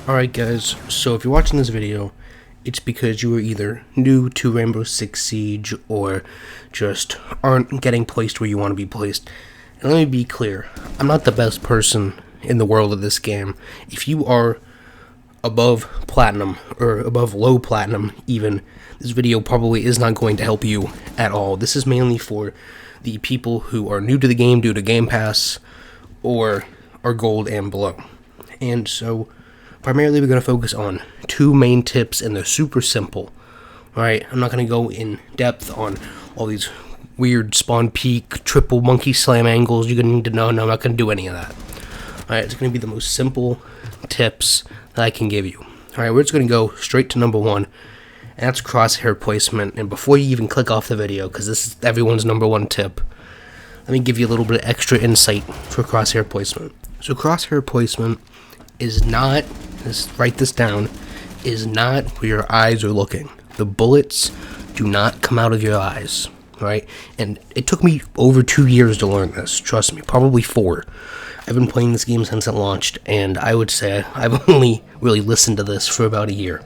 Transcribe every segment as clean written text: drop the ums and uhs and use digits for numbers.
Alright guys, so if you're watching this video, it's because you are either new to Rainbow Six Siege or just aren't getting placed where you want to be placed. And let me be clear, I'm not the best person in the world of this game. If you are above platinum, or above low platinum even, this video probably is not going to help you at all. This is mainly for the people who are new to the game due to Gamepass or are gold and below. And so primarily we're going to focus on two main tips, and they're super simple. Alright, I'm not going to go in depth on all these weird spawn peek, triple monkey slam angles you're going to need to know. No, I'm not going to do any of that. Alright, it's going to be the most simple tips that I can give you. Alright, we're just going to go straight to number one, and that's crosshair placement. And before you even click off the video, because this is everyone's number one tip, let me give you a little bit of extra insight for crosshair placement. So crosshair placement is not, let's write this down, is not where your eyes are looking. The bullets do not come out of your eyes, right? And it took me over 2 years to learn this, trust me, probably 4. I've been playing this game since it launched, and I would say I've only really listened to this for about a year.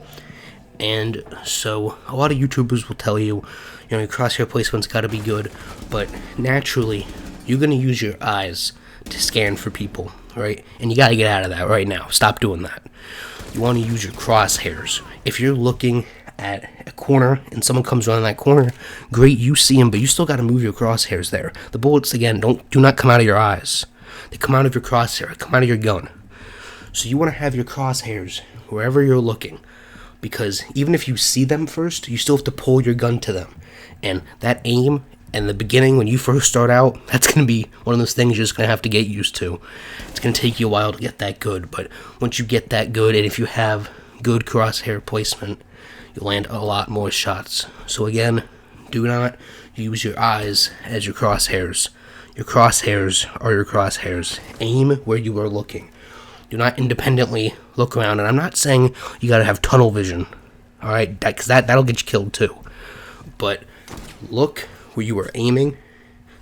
And so a lot of YouTubers will tell you, your crosshair placement's gotta be good, but naturally, you're gonna use your eyes to scan for people, right? And you gotta get out of that right now. Stop doing that. You want to use your crosshairs. If you're looking at a corner and someone comes around that corner, great, you see them, but you still gotta move your crosshairs there. The bullets, again, do not come out of your eyes. They come out of your crosshair, come out of your gun. So you want to have your crosshairs wherever you're looking, because even if you see them first, you still have to pull your gun to them. And that aim in the beginning, when you first start out, that's going to be one of those things you're just going to have to get used to. It's going to take you a while to get that good, but once you get that good, and if you have good crosshair placement, you'll land a lot more shots. So again, do not use your eyes as your crosshairs. Your crosshairs are your crosshairs. Aim where you are looking. Do not independently look around, and I'm not saying you got to have tunnel vision, alright, because that'll get you killed too. But look where you are aiming.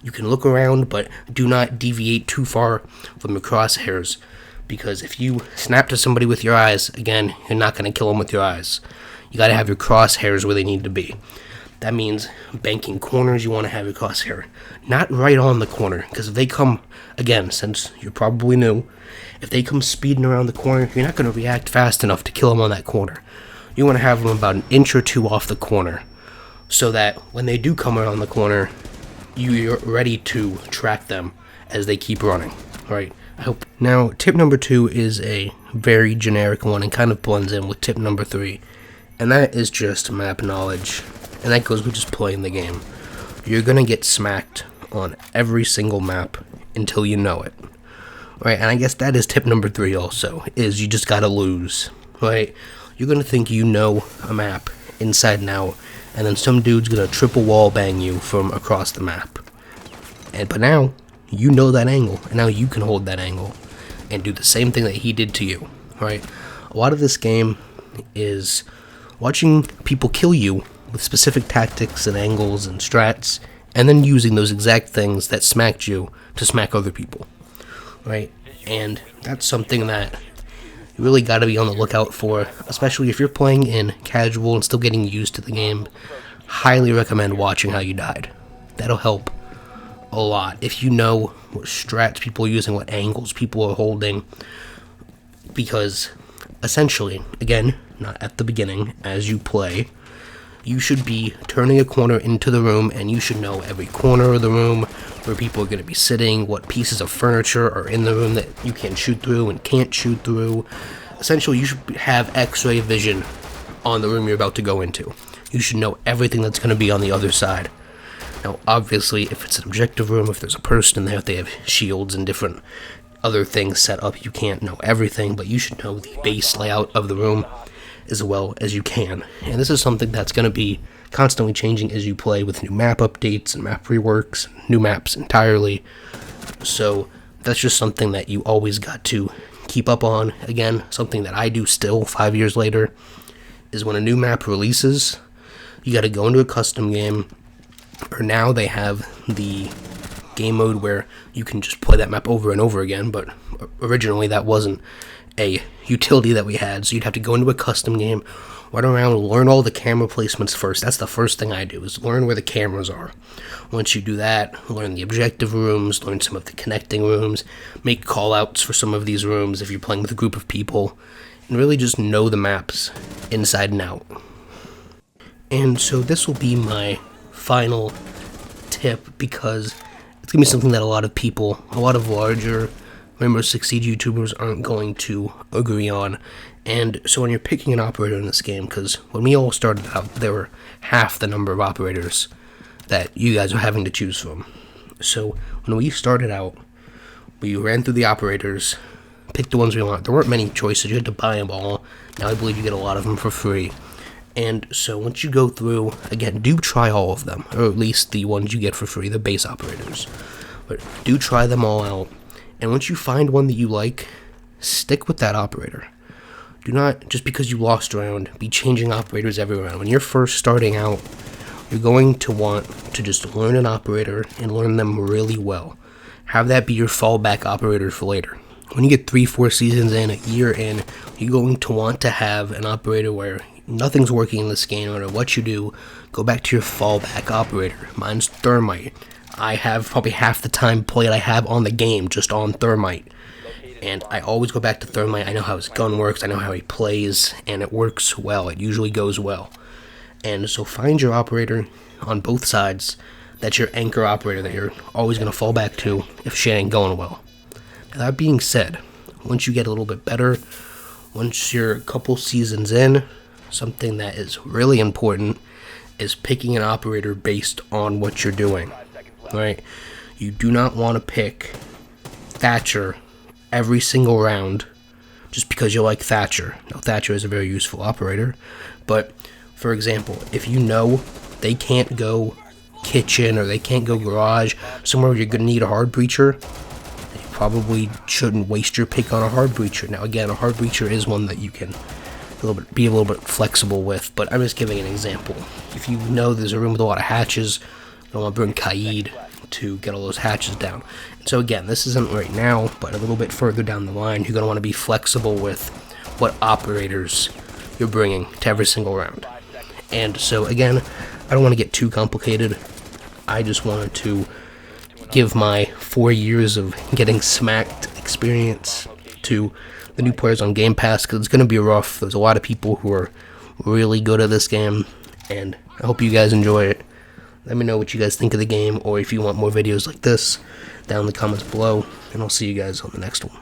You can look around, but do not deviate too far from your crosshairs, because if you snap to somebody with your eyes, again, you're not going to kill them with your eyes. You got to have your crosshairs where they need to be. That means banking corners, you want to have your crosshair not right on the corner, because if they come, again, since you're probably new, if they come speeding around the corner, you're not going to react fast enough to kill them on that corner. You want to have them about an inch or two off the corner, so that when they do come around the corner, you're ready to track them as they keep running. Alright, I hope. Now, tip number 2 is a very generic one and kind of blends in with tip number 3. And that is just map knowledge. And that goes with just playing the game. You're going to get smacked on every single map until you know it. Right, and I guess that is tip number 3 also, is you just gotta lose. Right? You're going to think you know a map inside and out, and then some dude's gonna triple wall bang you from across the map. But now, you know that angle, and now you can hold that angle and do the same thing that he did to you, right? A lot of this game is watching people kill you with specific tactics and angles and strats, and then using those exact things that smacked you to smack other people, right? And that's something that you really got to be on the lookout for, especially if you're playing in casual and still getting used to the game. Highly recommend watching how you died. That'll help a lot if you know what strats people are using, what angles people are holding, because essentially, again, not at the beginning, as you play, you should be turning a corner into the room, and you should know every corner of the room, where people are going to be sitting, what pieces of furniture are in the room that you can shoot through and can't shoot through. Essentially, you should have x-ray vision on the room you're about to go into. You should know everything that's going to be on the other side. Now, obviously, if it's an objective room, if there's a person in there, if they have shields and different other things set up, you can't know everything, but you should know the base layout of the room as well as you can. And this is something that's going to be constantly changing as you play with new map updates and map reworks, new maps entirely. So that's just something that you always got to keep up on. Again, something that I do still 5 years later is when a new map releases, you got to go into a custom game, or now they have the game mode where you can just play that map over and over again, but originally that wasn't a utility that we had, so you'd have to go into a custom game, run around, learn all the camera placements first. That's the first thing I do, is learn where the cameras are. Once you do that, learn the objective rooms, learn some of the connecting rooms, make call-outs for some of these rooms if you're playing with a group of people, and really just know the maps inside and out. And so this will be my final tip, because it's going to be something that a lot of people, a lot of larger Rainbow Six Siege YouTubers aren't going to agree on. And so when you're picking an operator in this game, because when we all started out, there were half the number of operators that you guys are having to choose from. So when we started out, we ran through the operators, picked the ones we want. There weren't many choices. You had to buy them all. Now I believe you get a lot of them for free. And so once you go through, again, do try all of them, or at least the ones you get for free, the base operators. But do try them all out. And once you find one that you like, stick with that operator. Do not, just because you lost a round, be changing operators every round. When you're first starting out, you're going to want to just learn an operator and learn them really well. Have that be your fallback operator for later. When you get 3-4 seasons in, a year in, you're going to want to have an operator where nothing's working in this game. No matter what you do, go back to your fallback operator. Mine's Thermite. I have probably half the time played I have on the game just on Thermite. And I always go back to Thermite. I know how his gun works, I know how he plays, and it works well. It usually goes well. And so find your operator on both sides. That's your anchor operator that you're always going to fall back to if shit ain't going well. Now, that being said, once you get a little bit better, once you're a couple seasons in, something that is really important is picking an operator based on what you're doing. Right? You do not want to pick Thatcher every single round just because you like Thatcher. Now, Thatcher is a very useful operator, but for example, if you know they can't go kitchen or they can't go garage, somewhere where you're going to need a hard breacher, you probably shouldn't waste your pick on a hard breacher. Now again, a hard breacher is one that you can be a little bit flexible with, but I'm just giving an example. If you know there's a room with a lot of hatches, you don't want to bring Kaid to get all those hatches down. And so again, this isn't right now, but a little bit further down the line, you're going to want to be flexible with what operators you're bringing to every single round. And so again, I don't want to get too complicated. I just wanted to give my 4 years of getting smacked experience to the new players on Gamepass, because it's going to be rough. There's a lot of people who are really good at this game, and I hope you guys enjoy it. Let me know what you guys think of the game, or if you want more videos like this, down in the comments below, and I'll see you guys on the next one.